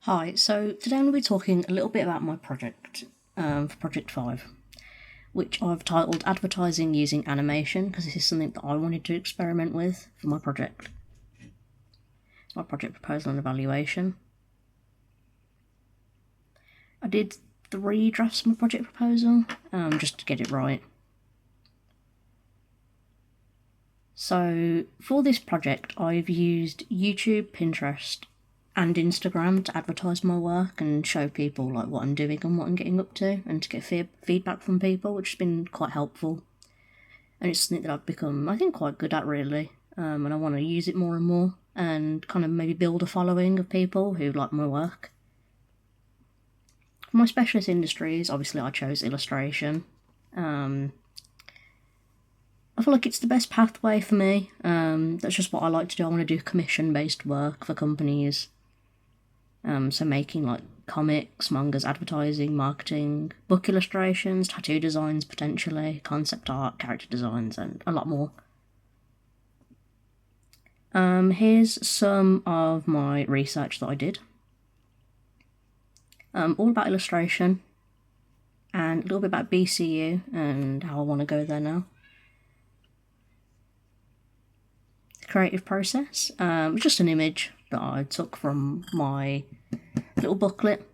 Hi, so today I'm going to be talking a little bit about my project for Project 5, which I've titled Advertising Using Animation, because this is something that I wanted to experiment with for my project. It's my project proposal and evaluation. I did 3 drafts of my project proposal, just to get it right. So for this project, I've used YouTube, Pinterest, and Instagram to advertise my work and show people like what I'm doing and what I'm getting up to, and to get feedback from people, which has been quite helpful. And it's something that I've become, I think, quite good at, really. And I want to use it more and more, and kind of maybe build a following of people who like my work. For my specialist industries, obviously I chose illustration. I feel like it's the best pathway for me. That's just what I like to do. I want to do commission-based work for companies. So making like comics, mangas, advertising, marketing, book illustrations, tattoo designs potentially, concept art, character designs, and a lot more. Here's some of my research that I did. All about illustration, and a little bit about BCU and how I want to go there now. The creative process, just an image that I took from my little booklet.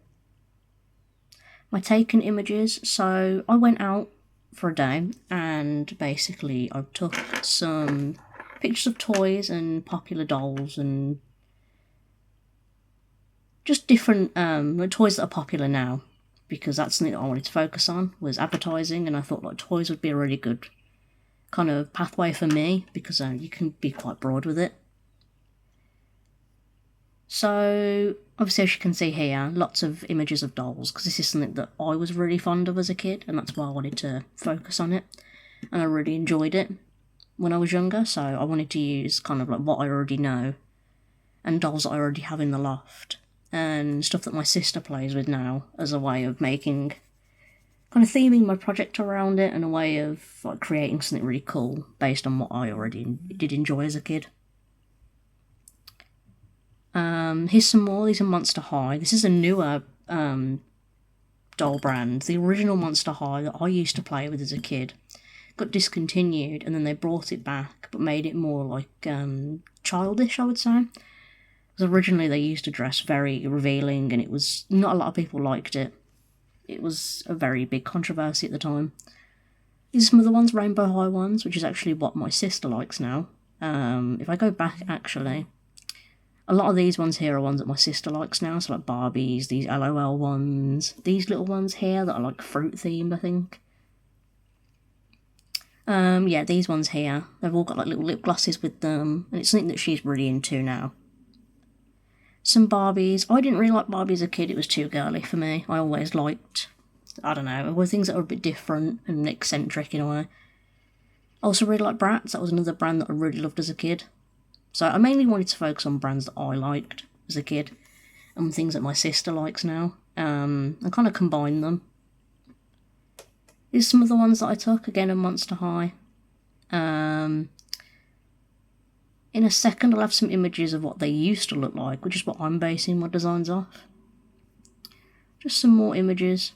My taken images, so I went out for a day and basically I took some pictures of toys and popular dolls and just different toys that are popular now, because that's something that I wanted to focus on, was advertising, and I thought like toys would be a really good kind of pathway for me, because you can be quite broad with it. So obviously, as you can see here, lots of images of dolls, because this is something that I was really fond of as a kid, and that's why I wanted to focus on it, and I really enjoyed it when I was younger, so I wanted to use kind of like what I already know and dolls that I already have in the loft and stuff that my sister plays with now, as a way of making, kind of theming my project around it, and a way of like creating something really cool based on what I already did enjoy as a kid. Here's some more. These are Monster High. This is a newer doll brand. The original Monster High that I used to play with as a kid got discontinued, and then they brought it back but made it more like childish, I would say. Because originally they used to dress very revealing, and it was not a lot of people liked it. It was a very big controversy at the time. These are some of the ones, Rainbow High ones, which is actually what my sister likes now. If I go back, actually, a lot of these ones here are ones that my sister likes now, so like Barbies, these LOL ones, these little ones here that are like fruit themed, I think. Yeah, these ones here, they've all got like little lip glosses with them, and it's something that she's really into now. Some Barbies. I didn't really like Barbie as a kid, it was too girly for me. I always liked, I don't know, were things that were a bit different and eccentric in a way. I also really like Bratz. That was another brand that I really loved as a kid. So I mainly wanted to focus on brands that I liked as a kid, and things that my sister likes now, and kind of combine them. These are some of the ones that I took, again, in Monster High. In a second, I'll have some images of what they used to look like, which is what I'm basing my designs off. Just some more images.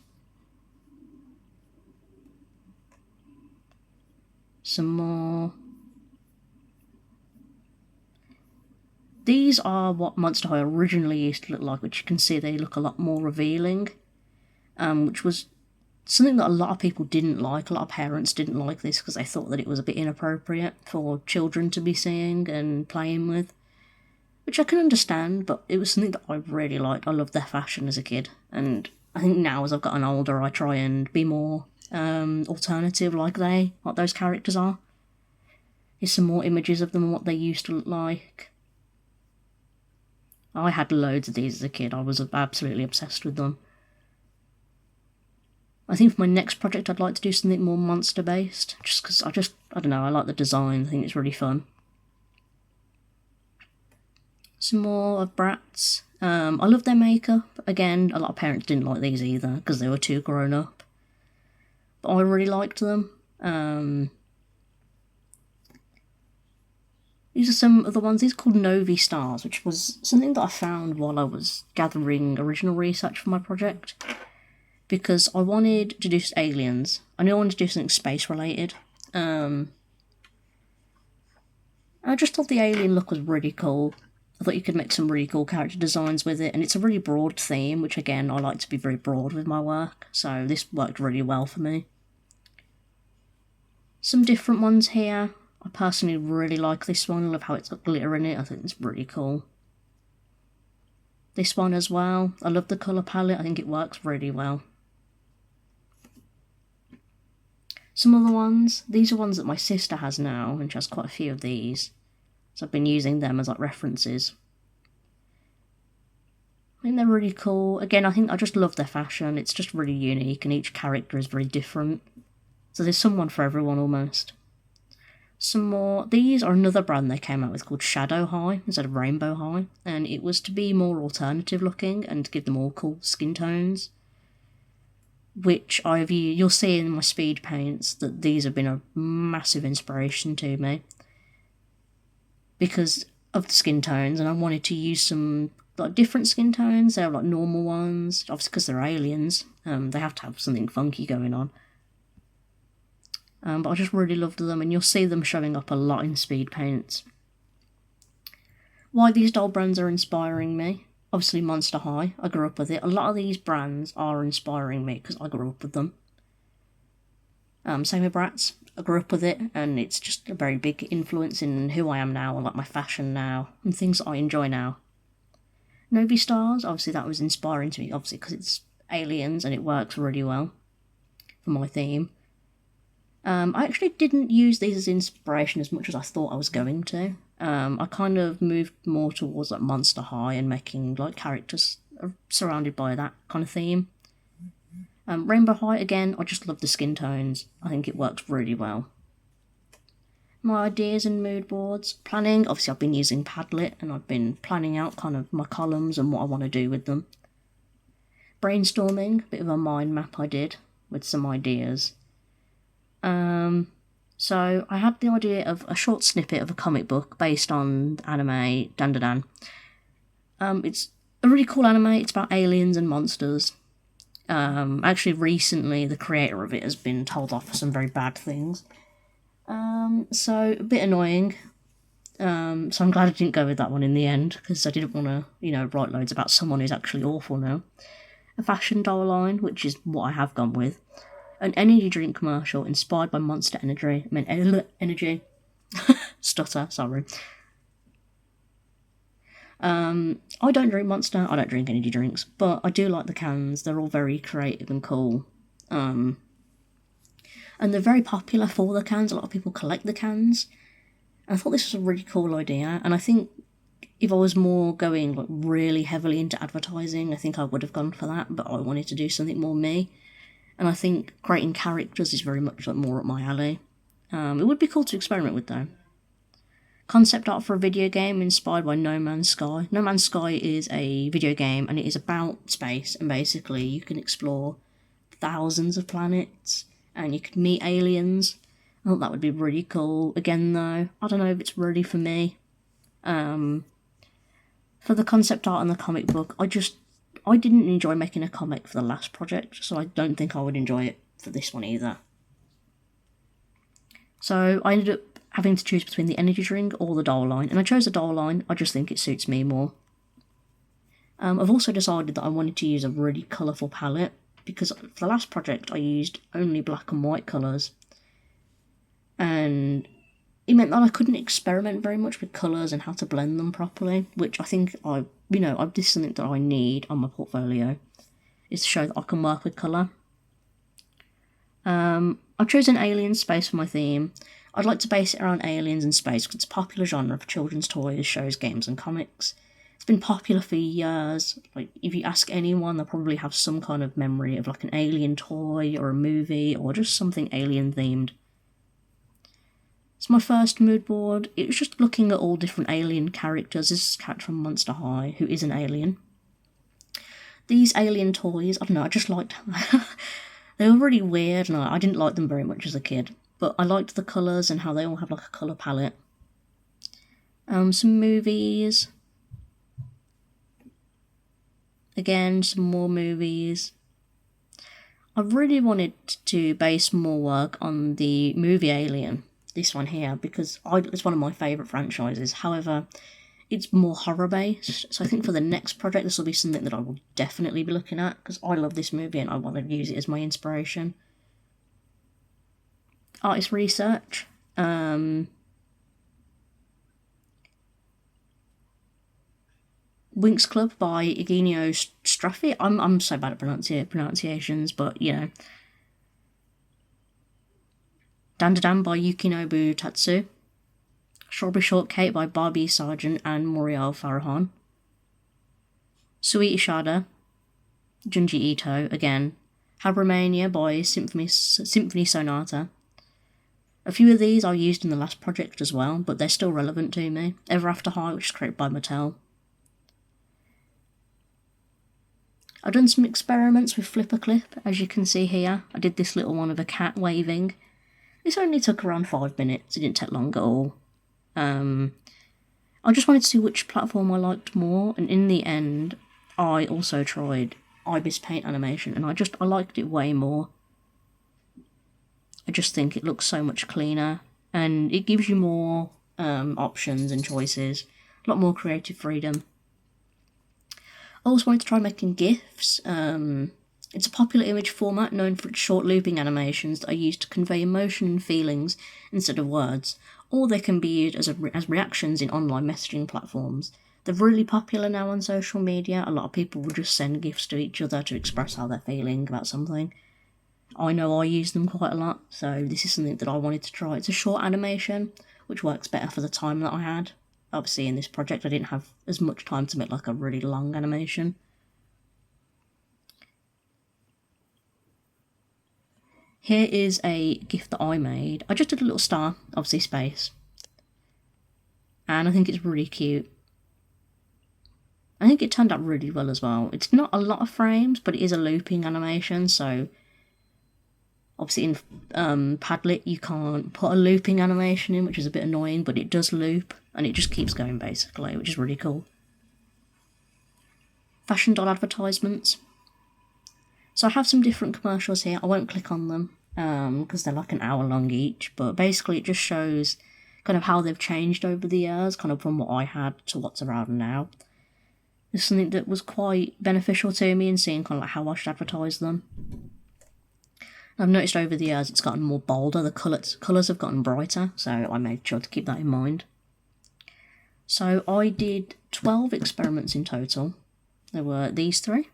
Some more. These are what Monster High originally used to look like, which you can see they look a lot more revealing, which was something that a lot of people didn't like. A lot of parents didn't like this because they thought that it was a bit inappropriate for children to be seeing and playing with, which I can understand, but it was something that I really liked. I loved their fashion as a kid, and I think now as I've gotten older I try and be more alternative like those characters are. Here's some more images of them and what they used to look like. I had loads of these as a kid. I was absolutely obsessed with them. I think for my next project I'd like to do something more monster based, just because I don't know, I like the design, I think it's really fun. Some more of Bratz. I love their makeup. Again, a lot of parents didn't like these either because they were too grown up, but I really liked them. These are some of the ones. These are called Novi Stars, which was something that I found while I was gathering original research for my project. Because I wanted to do aliens. I knew I wanted to do something space related. I just thought the alien look was really cool. I thought you could make some really cool character designs with it, and it's a really broad theme, which again, I like to be very broad with my work, so this worked really well for me. Some different ones here. I personally really like this one. I love how it's got glitter in it. I think it's really cool. This one as well. I love the colour palette. I think it works really well. Some other ones. These are ones that my sister has now, and she has quite a few of these. So I've been using them as like references. I think they're really cool. Again, I think I just love their fashion. It's just really unique, and each character is very different. So there's someone for everyone almost. Some more. These are another brand they came out with called Shadow High instead of Rainbow High, and it was to be more alternative looking and to give them all cool skin tones, which you'll see in my speed paints that these have been a massive inspiration to me because of the skin tones, and I wanted to use some like different skin tones. They're like normal ones, obviously because they're aliens. They have to have something funky going on. But I just really loved them, and you'll see them showing up a lot in speed paints. Why these doll brands are inspiring me? Obviously Monster High, I grew up with it. A lot of these brands are inspiring me because I grew up with them. Same with Bratz, I grew up with it, and it's just a very big influence in who I am now, and like my fashion now, and things that I enjoy now. Novi Stars, obviously that was inspiring to me, obviously because it's aliens and it works really well for my theme. I actually didn't use these as inspiration as much as I thought I was going to. I kind of moved more towards like Monster High and making like characters surrounded by that kind of theme. Rainbow High, again, I just love the skin tones. I think it works really well. My ideas and mood boards. Planning, obviously I've been using Padlet and I've been planning out kind of my columns and what I want to do with them. Brainstorming, a bit of a mind map I did with some ideas. So I had the idea of a short snippet of a comic book based on the anime Dandadan. It's a really cool anime. It's about aliens and monsters. Actually, recently the creator of it has been told off for some very bad things. So a bit annoying. So I'm glad I didn't go with that one in the end because I didn't want to, write loads about someone who's actually awful now. A fashion doll line, which is what I have gone with. An energy drink commercial inspired by Monster Energy. Energy. Stutter, sorry. I don't drink Monster, I don't drink energy drinks, but I do like the cans. They're all very creative and cool. And they're very popular for the cans. A lot of people collect the cans. And I thought this was a really cool idea, and I think if I was more going like really heavily into advertising, I think I would have gone for that, but I wanted to do something more me. And I think creating characters is very much like more up my alley. It would be cool to experiment with though. Concept art for a video game inspired by No Man's Sky. No Man's Sky is a video game and it is about space, and basically you can explore thousands of planets and you can meet aliens. I thought that would be really cool. Again though, I don't know if it's really for me. For the concept art and the comic book, I didn't enjoy making a comic for the last project, so I don't think I would enjoy it for this one either. So I ended up having to choose between the energy drink or the doll line, and I chose the doll line. I just think it suits me more. I've also decided that I wanted to use a really colourful palette, because for the last project I used only black and white colours, and it meant that I couldn't experiment very much with colours and how to blend them properly, which I think this is something that I need on my portfolio, is to show that I can work with colour. I've chosen alien space for my theme. I'd like to base it around aliens and space because it's a popular genre for children's toys, shows, games and comics. It's been popular for years. Like, if you ask anyone, they'll probably have some kind of memory of like an alien toy or a movie or just something alien themed. It's my first mood board. It was just looking at all different alien characters. This is a character from Monster High who is an alien. These alien toys, I don't know, I just liked they were really weird and I didn't like them very much as a kid, but I liked the colours and how they all have like a colour palette. Some movies. Again, some more movies. I really wanted to base more work on the movie Alien, this one here, because it's one of my favourite franchises. However, it's more horror based, so I think for the next project this will be something that I will definitely be looking at, because I love this movie and I want to use it as my inspiration. Artist research. Winx Club by Eugenio Straffi. I'm so bad at pronunciations, but you know. Dandadan by Yukinobu Tatsu. Strawberry Shortcake by Barbie Sargent and Muriel Farahon. Sui Ishada, Junji Ito, again. Habramania by Symphony Sonata. A few of these I used in the last project as well, but they're still relevant to me. Ever After High, which is created by Mattel. I've done some experiments with Flipperclip, as you can see here. I did this little one of a cat waving. This only took around 5 minutes, it didn't take long at all. I just wanted to see which platform I liked more, and in the end, I also tried Ibis Paint Animation, and I liked it way more. I just think it looks so much cleaner, and it gives you more options and choices, a lot more creative freedom. I also wanted to try making GIFs. It's a popular image format known for its short looping animations that are used to convey emotion and feelings instead of words, or they can be used as reactions in online messaging platforms. They're really popular now on social media. A lot of people will just send GIFs to each other to express how they're feeling about something. I know I use them quite a lot, so this is something that I wanted to try. It's a short animation, which works better for the time that I had. Obviously, in this project, I didn't have as much time to make like a really long animation. Here is a GIF that I made. I just did a little star, obviously space. And I think it's really cute. I think it turned out really well as well. It's not a lot of frames, but it is a looping animation, so obviously in Padlet you can't put a looping animation in, which is a bit annoying, but it does loop, and it just keeps going basically, which is really cool. Fashion doll advertisements. So I have some different commercials here. I won't click on them because they're like an hour long each, but basically it just shows kind of how they've changed over the years, kind of from what I had to what's around now. It's something that was quite beneficial to me in seeing kind of like how I should advertise them. I've noticed over the years it's gotten more bolder, the colours have gotten brighter, so I made sure to keep that in mind. So I did 12 experiments in total. There were these 3.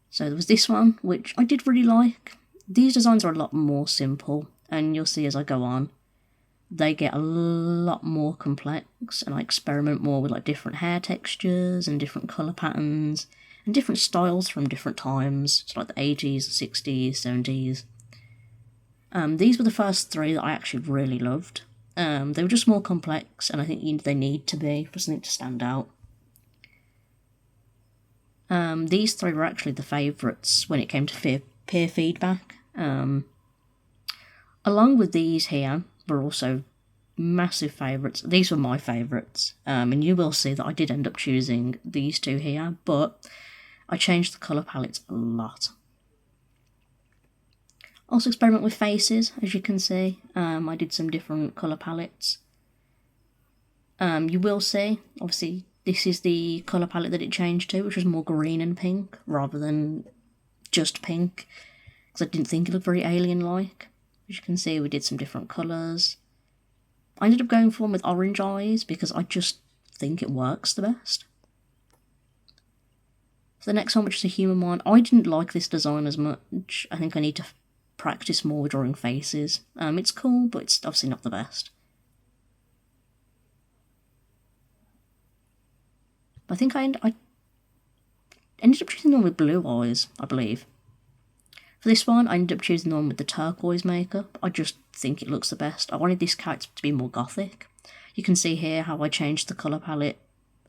So there was this one, which I did really like. These designs are a lot more simple, and you'll see as I go on, they get a lot more complex, and I experiment more with like different hair textures and different colour patterns and different styles from different times. It's like the 80s, 60s, 70s. These were the first 3 that I actually really loved. They were just more complex, and I think they need to be for something to stand out. These 3 were actually the favourites when it came to peer feedback. Along with these here were also massive favourites. These were my favourites, and you will see that I did end up choosing these 2 here, but I changed the colour palettes a lot. Also experiment with faces, as you can see. I did some different colour palettes. You will see, obviously, this is the colour palette that it changed to, which was more green and pink, rather than just pink, because I didn't think it looked very alien-like. As you can see, we did some different colours. I ended up going for one with orange eyes, because I just think it works the best. For the next one, which is a human one, I didn't like this design as much. I think I need to practice more with drawing faces. It's cool, but it's obviously not the best. I think I ended up choosing the one with blue eyes, I believe. For this one, I ended up choosing the one with the turquoise makeup. I just think it looks the best. I wanted this character to be more gothic. You can see here how I changed the colour palette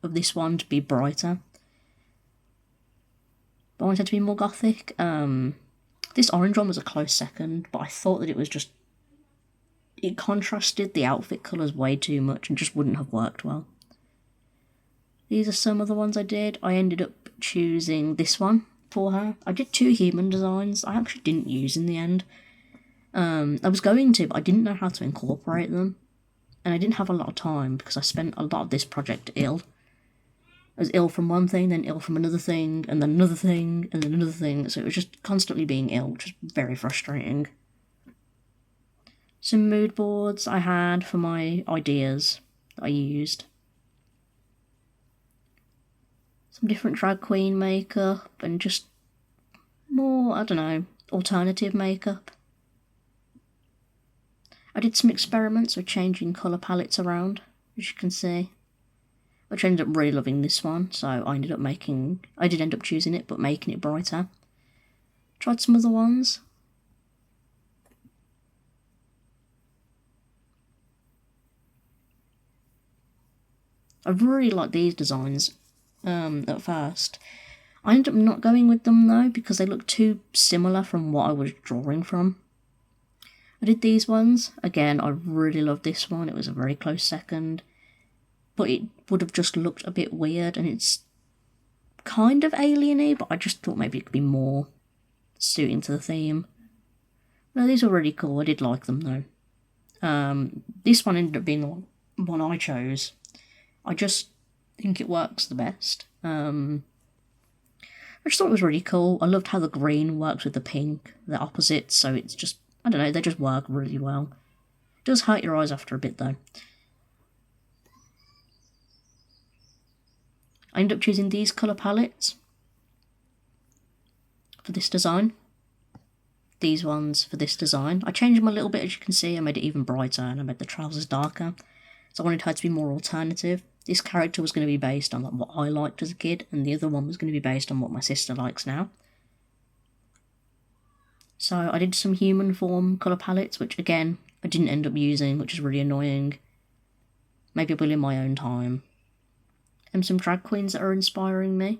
of this one to be brighter. But I wanted it to be more gothic. This orange one was a close second, but I thought that it was just it contrasted the outfit colours way too much and just wouldn't have worked well. These are some of the ones I did. I ended up choosing this one for her. I did 2 human designs. I actually didn't use in the end. I was going to, but I didn't know how to incorporate them. And I didn't have a lot of time because I spent a lot of this project ill. I was ill from one thing, then ill from another thing, and then another thing, and then another thing. So it was just constantly being ill, which was very frustrating. Some mood boards I had for my ideas that I used. Some different drag queen makeup and just more, I don't know, alternative makeup. I did some experiments with changing colour palettes around, as you can see. Which I ended up really loving this one, so I did end up choosing it, but making it brighter. Tried some other ones. I really like these designs at first. I ended up not going with them though, because they look too similar from what I was drawing from. I did these ones. Again, I really loved this one. It was a very close second. But it would have just looked a bit weird, and it's kind of alien-y, but I just thought maybe it could be more suiting to the theme. No, these were really cool. I did like them though. This one ended up being the one I chose. I just think it works the best. I just thought it was really cool. I loved how the green works with the pink, the opposites, so it's just, I don't know, they just work really well. It does hurt your eyes after a bit though. I ended up choosing these colour palettes for this design. These ones for this design. I changed them a little bit, as you can see. I made it even brighter and I made the trousers darker. So I wanted her to be more alternative. This character was going to be based on like what I liked as a kid, and the other one was going to be based on what my sister likes now. So I did some human form colour palettes, which again, I didn't end up using, which is really annoying. Maybe I will in my own time. And some drag queens that are inspiring me.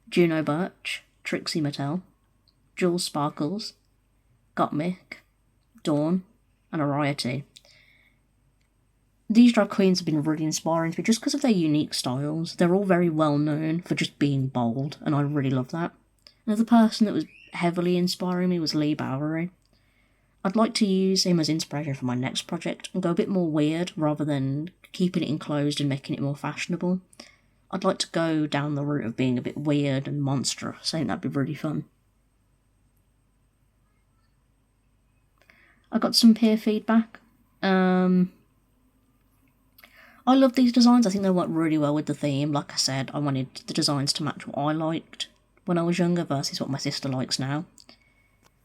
Juno Birch, Trixie Mattel, Jules Sparkles, Gottmik, Dawn, and Ariety. These drag queens have been really inspiring to me just because of their unique styles. They're all very well known for just being bold, and I really love that. Another person that was heavily inspiring me was Lee Bowery. I'd like to use him as inspiration for my next project and go a bit more weird rather than keeping it enclosed and making it more fashionable. I'd like to go down the route of being a bit weird and monstrous. I think that'd be really fun. I got some peer feedback. I love these designs. I think they work really well with the theme. Like I said, I wanted the designs to match what I liked when I was younger versus what my sister likes now.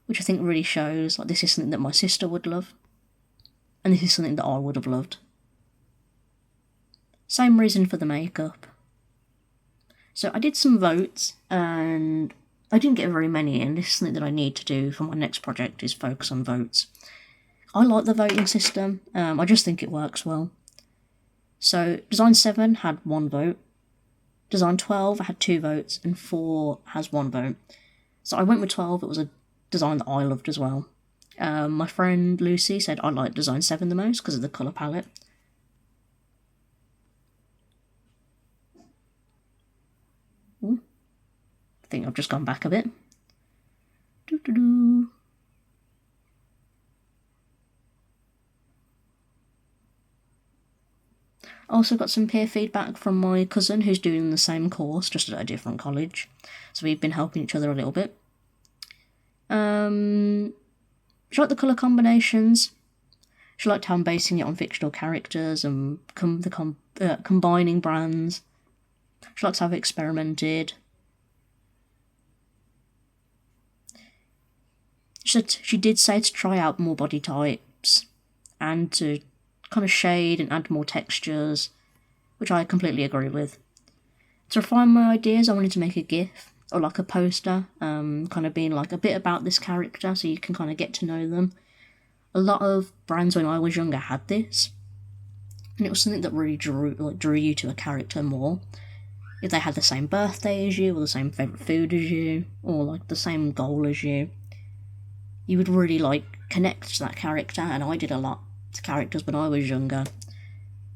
Which I think really shows, like, this is something that my sister would love. And this is something that I would have loved. Same reason for the makeup. So I did some votes, and I didn't get very many in. This is something that I need to do for my next project, is focus on votes. I like the voting system. I just think it works well. So Design 7 had 1 vote. Design 12 had 2 votes, and 4 has 1 vote. So I went with 12. It was a design that I loved as well. My friend Lucy said I liked Design 7 the most because of the colour palette. Ooh. I think I've just gone back a bit. Doo-doo-doo. I also got some peer feedback from my cousin who's doing the same course, just at a different college. So we've been helping each other a little bit. She liked the colour combinations. She liked how I'm basing it on fictional characters and combining brands. She likes how I've experimented. She did say to try out more body types and to kind of shade and add more textures, which I completely agree with. To refine my ideas, I wanted to make a GIF or like a poster, kind of being like a bit about this character so you can kind of get to know them. A lot of brands when I was younger had this, and it was something that really drew you to a character more. If they had the same birthday as you, or the same favourite food as you, or like the same goal as you, you would really like connect to that character, and I did a lot. characters when I was younger.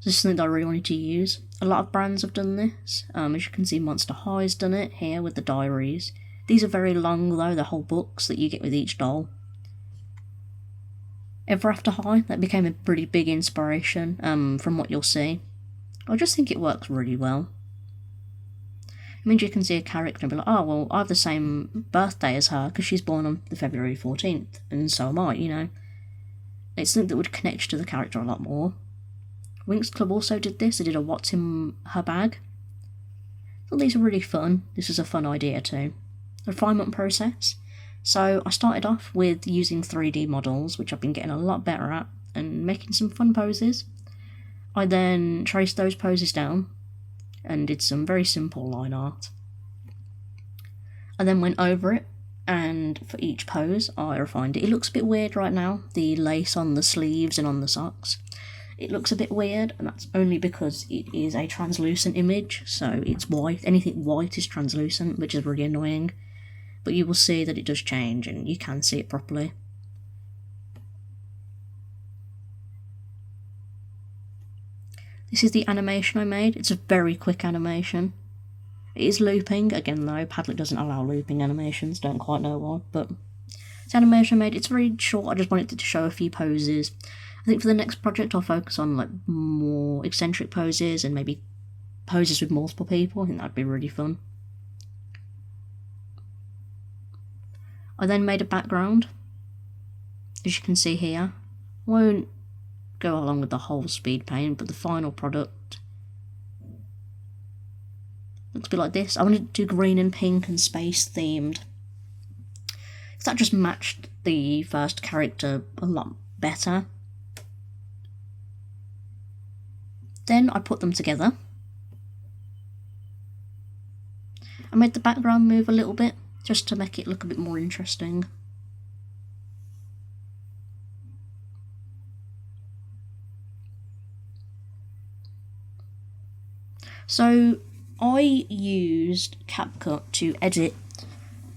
This is something that I really wanted to use. A lot of brands have done this. As you can see, Monster High's done it here with the diaries. These are very long though, the whole books that you get with each doll. Ever After High, that became a pretty big inspiration from what you'll see. I just think it works really well. It means you can see a character and be like, oh, well, I have the same birthday as her because she's born on the February 14th, and so am I, you know. It's something that would connect you to the character a lot more. Winx Club also did this. They did a What's in Her Bag. I thought these are really fun. This is a fun idea too. Refinement process. So I started off with using 3D models, which I've been getting a lot better at, and making some fun poses. I then traced those poses down and did some very simple line art. I then went over it, and for each pose I refined it. It looks a bit weird right now, the lace on the sleeves and on the socks. It looks a bit weird, and that's only because it is a translucent image, so it's white. Anything white is translucent, which is really annoying. But you will see that it does change, and you can see it properly. This is the animation I made. It's a very quick animation. It is looping, again though, Padlet doesn't allow looping animations, don't quite know why, but it's animation I made. It's very short, I just wanted to show a few poses. I think for the next project I'll focus on like more eccentric poses and maybe poses with multiple people. I think that'd be really fun. I then made a background, as you can see here. Won't go along with the whole speed paint, but the final product looks a bit like this. I wanted to do green and pink and space themed, because that just matched the first character a lot better. Then I put them together. I made the background move a little bit, just to make it look a bit more interesting. So I used CapCut to edit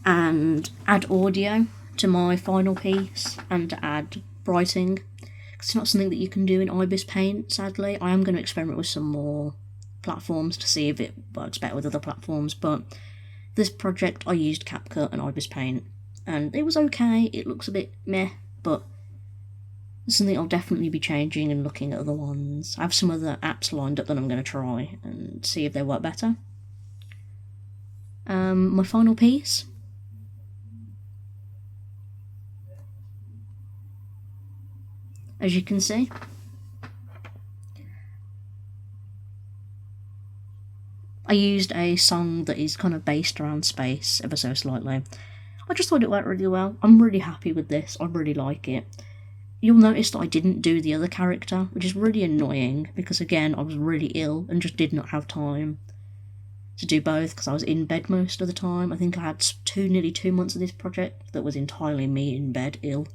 and add audio to my final piece and to add brighting. It's not something that you can do in Ibis Paint, sadly. I am going to experiment with some more platforms to see if it works better with other platforms, but this project I used CapCut and Ibis Paint, and it was okay. It looks a bit meh, but it's something I'll definitely be changing and looking at other ones. I have some other apps lined up that I'm going to try and see if they work better. My final piece. As you can see, I used a song that is kind of based around space ever so slightly. I just thought it went really well. I'm really happy with this. I really like it. You'll notice that I didn't do the other character, which is really annoying because, again, I was really ill and just did not have time to do both because I was in bed most of the time. I think I had nearly 2 months of this project that was entirely me in bed ill,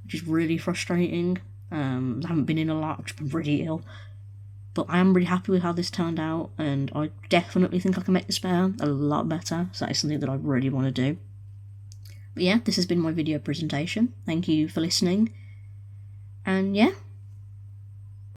which is really frustrating. I haven't been in a lot, I've just been really ill. But I am really happy with how this turned out, and I definitely think I can make this better, a lot better, so that is something that I really want to do. But yeah, this has been my video presentation. Thank you for listening, and yeah,